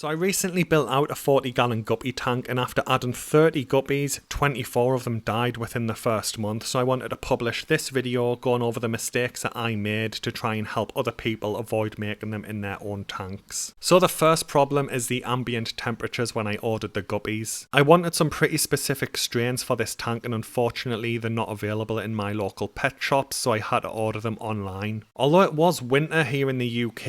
So I recently built out a 40-gallon guppy tank, and after adding 30 guppies, 24 of them died within the first month, so I wanted to publish this video going over the mistakes that I made to try and help other people avoid making them in their own tanks. So the first problem is the ambient temperatures when I ordered the guppies. I wanted some pretty specific strains for this tank, and unfortunately they're not available in my local pet shops, so I had to order them online. Although it was winter here in the UK,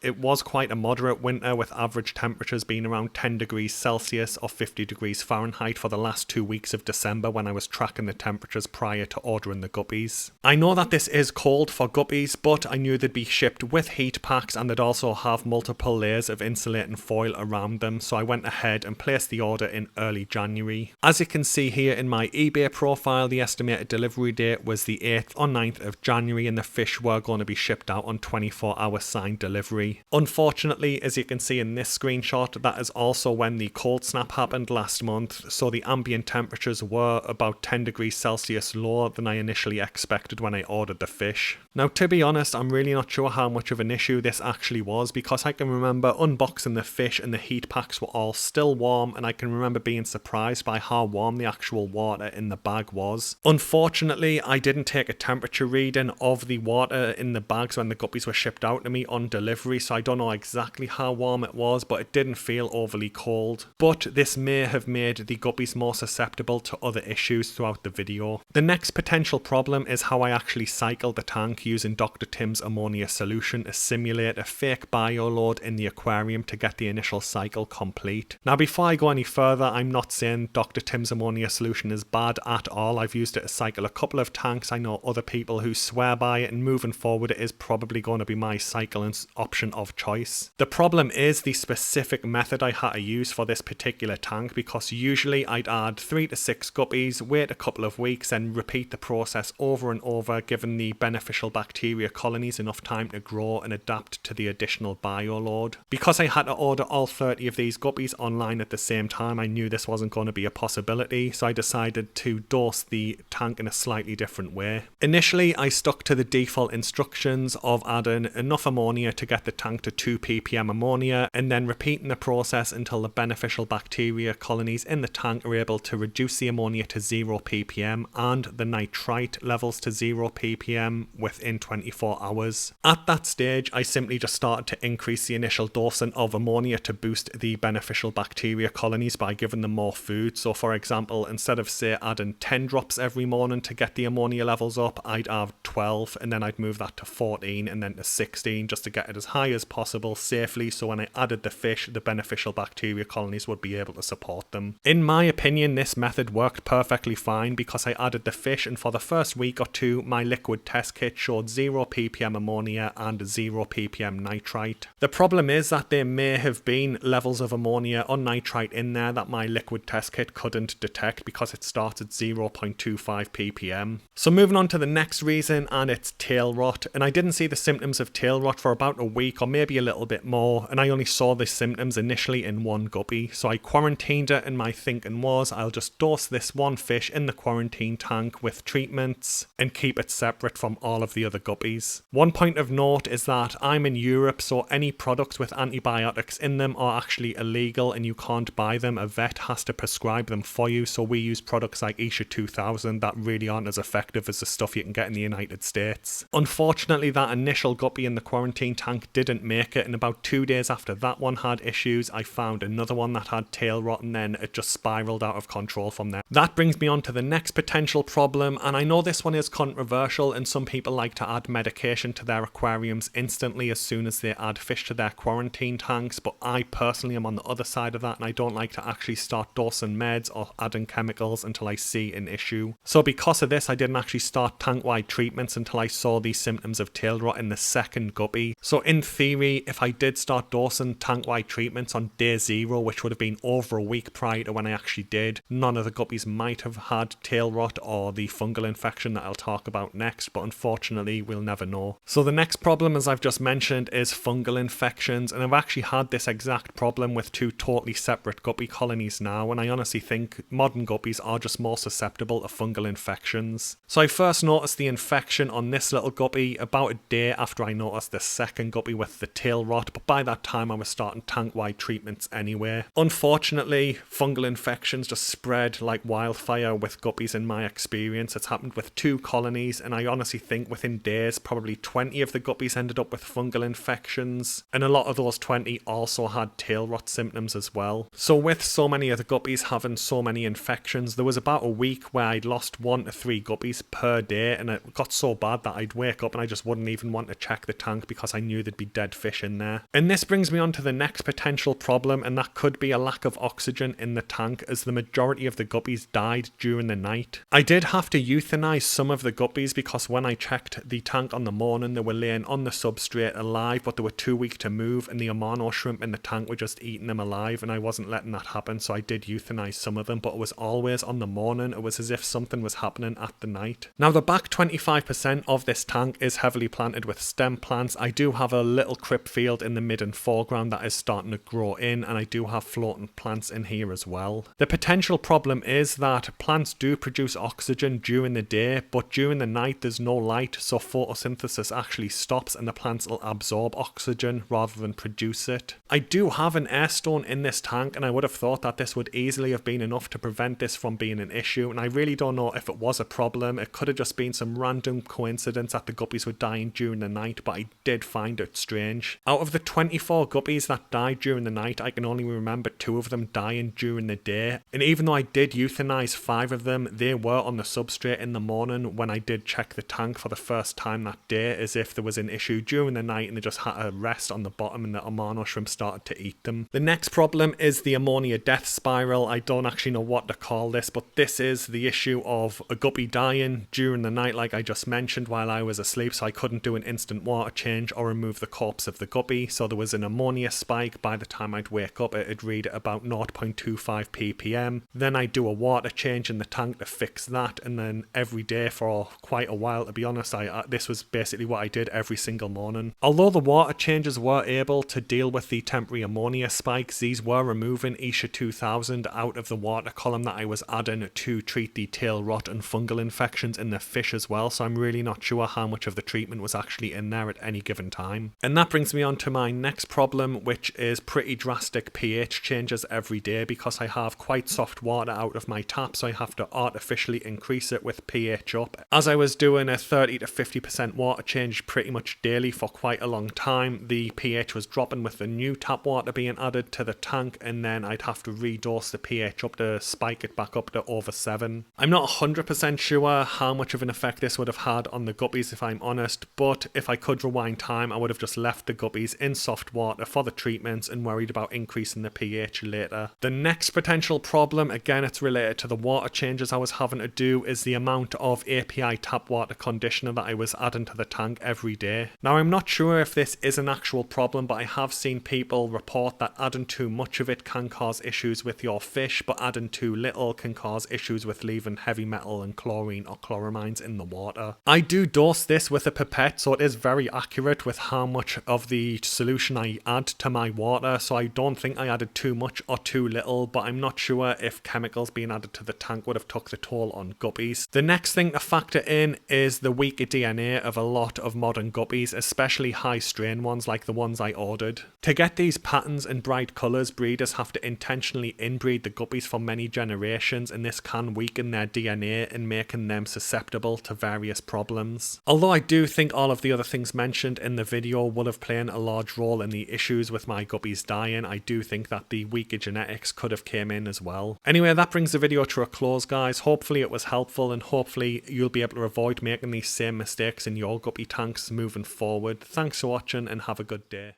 it was quite a moderate winter with average temperatures being around 10 degrees Celsius or 50 degrees Fahrenheit for the last 2 weeks of December when I was tracking the temperatures prior to ordering the guppies. I know that this is cold for guppies, but I knew they'd be shipped with heat packs and they'd also have multiple layers of insulating foil around them, so I went ahead and placed the order in early January. As you can see here in my eBay profile, the estimated delivery date was the 8th or 9th of January and the fish were going to be shipped out on 24-hour signed delivery. Unfortunately, as you can see in this screenshot, that is also when the cold snap happened last month, so the ambient temperatures were about 10 degrees Celsius lower than I initially expected when I ordered the fish. Now, to be honest, I'm really not sure how much of an issue this actually was, because I can remember unboxing the fish and the heat packs were all still warm, and I can remember being surprised by how warm the actual water in the bag was. Unfortunately, I didn't take a temperature reading of the water in the bags when the guppies were shipped out to me on delivery, so I don't know exactly how warm it was, but it didn't feel overly cold. But this may have made the guppies more susceptible to other issues throughout the video. The next potential problem is how I actually cycled the tank using Dr. Tim's ammonia solution to simulate a fake bioload in the aquarium to get the initial cycle complete. Now, before I go any further, I'm not saying Dr. Tim's ammonia solution is bad at all. I've used it to cycle a couple of tanks. I know other people who swear by it, and moving forward it is probably going to be my cycling option of choice. The problem is the specific method I had to use for this particular tank, because usually I'd add 3 to 6 guppies, wait a couple of weeks and repeat the process over and over, giving the beneficial bacteria colonies enough time to grow and adapt to the additional bioload. Because I had to order all 30 of these guppies online at the same time, I knew this wasn't going to be a possibility, so I decided to dose the tank in a slightly different way. Initially, I stuck to the default instructions of adding enough ammonia to get the tank to 2 ppm ammonia, and then repeating the process until the beneficial bacteria colonies in the tank are able to reduce the ammonia to 0 ppm and the nitrite levels to 0 ppm within 24 hours. At that stage, I simply just started to increase the initial dosing of ammonia to boost the beneficial bacteria colonies by giving them more food. So for example, instead of say adding 10 drops every morning to get the ammonia levels up, I'd add 12 and then I'd move that to 14 and then to 16 just to get it as high as possible safely, so when I added the fish, the beneficial bacteria colonies would be able to support them. In my opinion, this method worked perfectly fine because I added the fish, and for the first week or two my liquid test kit showed 0 ppm ammonia and 0 ppm nitrite. The problem is that there may have been levels of ammonia or nitrite in there that my liquid test kit couldn't detect because it starts at 0.25 ppm. So moving on to the next reason, and it's tail rot, and I didn't see the symptoms of tail rot for about a week or maybe a little bit more, and I only saw the symptoms initially in one guppy, so I quarantined it, and my thinking was I'll just dose this one fish in the quarantine tank with treatments and keep it separate from all of the other guppies. One point of note is that I'm in Europe, so any products with antibiotics in them are actually illegal and you can't buy them. A vet has to prescribe them for you, so we use products like Isha 2000 that really aren't as effective as the stuff you can get in the United States. Unfortunately, that initial guppy in the quarantine tank didn't make it, and about 2 days after that one had issues, I found another one that had tail rot, and then it just spiraled out of control from there. That brings me on to the next potential problem, and I know this one is controversial and some people like to add medication to their aquariums instantly as soon as they add fish to their quarantine tanks, but I personally am on the other side of that, and I don't like to actually start dosing meds or adding chemicals until I see an issue. So because of this, I didn't actually start tank-wide treatments until I saw these symptoms of tail rot in the second guppy. So in theory, if I did start dosing tank-wide treatments on day 0, which would have been over a week prior to when I actually did, none of the guppies might have had tail rot or the fungal infection that I'll talk about next, but unfortunately we'll never know. So the next problem, as I've just mentioned, is fungal infections, and I've actually had this exact problem with 2 totally separate guppy colonies now, and I honestly think modern guppies are just more susceptible to fungal infections. So I first noticed the infection on this little guppy about a day after I noticed the second guppy with the tail rot, but by that time I was starting tank-wide treatments anyway. Unfortunately, fungal infections just spread like wildfire with guppies in my experience. It's happened with 2 colonies, and I honestly think within days probably 20 of the guppies ended up with fungal infections, and a lot of those 20 also had tail rot symptoms as well. So with so many of the guppies having so many infections, there was about a week where I'd lost 1 to 3 guppies per day, and it got so bad that I'd wake up and I just wouldn't even want to check the tank because I knew there'd be dead fish in there. And this brings me on to the next potential problem, and that could be a lack of oxygen in the tank, as the majority of the guppies died during the night. I did have to euthanize some of the guppies because when I checked the tank on the morning, they were laying on the substrate alive, but they were too weak to move, and the ammonia shrimp in the tank were just eating them alive, and I wasn't letting that happen, so I did euthanize some of them, but it was always on the morning. It was as if something was happening at the night. Now the back 25% of this tank is heavily planted with stem plants. I do have a little crypt field in the mid and foreground that is starting to grow in, and I do have floating plants in here as well. The potential problem is that plants do produce oxygen during the day, but during the night there's no light, so photosynthesis actually stops and the plants will absorb oxygen rather than produce it. I do have an air stone in this tank, and I would have thought that this would easily have been enough to prevent this from being an issue, and I really don't know if it was a problem. It could have just been some random coincidence that the guppies were dying during the night, but I did find it strange. Out of the 24 guppies that died during the night, I can only remember 2 of them dying during the day, and even though I did euthanize 5 of them, they were on the substrate in the morning when I did check the tank for the first time that day, as if there was an issue during the night and they just had to rest on the bottom and the ammonia shrimp started to eat them. The next problem is the ammonia death spiral. I don't actually know what to call this, but this is the issue of a guppy dying during the night like I just mentioned while I was asleep, so I couldn't do an instant water change or remove the corpse of the guppy, so there was an ammonia spike. By the time I'd wake up it'd read about 0.25 ppm. Then I'd do a water change in the tank to fix that, and then every day for quite a while, to be honest, this was basically what I did every single morning. Although the water changes were able to deal with the temporary ammonia spikes, these were removing Isha 2000 out of the water column that I was adding to treat the tail rot and fungal infections in the fish as well, so I'm really not sure how much of the treatment was actually in there at any given time. And that brings me on to my next problem, which is pretty drastic pH changes every day, because I have quite soft water out of my tap, so I have to artificially increase it with pH up. As I was doing a 30 to 50% water change pretty much daily for quite a long time, the pH was dropping with the new tap water being added to the tank, and then I'd have to redose the pH up to spike it back up to over 7. I'm not 100% sure how much of an effect this would have had on the guppies if I'm honest, but if I could rewind time I would have just left the guppies in soft water for the treatments and worried about increasing the pH later. The next potential problem, again it's related to the water changes I was having to do, is the amount of API tap water conditioner that I was adding to the tank every day. Now I'm not sure if this is an actual problem, but I have seen people report that adding too much of it can cause issues with your fish, but adding too little can cause issues with leaving heavy metal and chlorine or chloramines in the water. I do dose this with a pipette, so it is very accurate with how much of the solution I add to my water, so I don't think I added too much or too little, but I'm not sure if chemicals being added to the tank would have took the toll on guppies. The next thing to factor in is the weaker DNA of a lot of modern guppies, especially high strain ones like the ones I ordered. To get these patterns and bright colours, breeders have to intentionally inbreed the guppies for many generations, and this can weaken their DNA and making them susceptible to various problems. Although I do think all of the other things mentioned in the video will have played a large role in the issues with my guppies dying, I do think that the weaker genetics could have came in as well. Anyway, that brings the video to a close guys. Hopefully it was helpful, and hopefully you'll be able to avoid making these same mistakes in your guppy tanks moving forward. Thanks for watching and have a good day.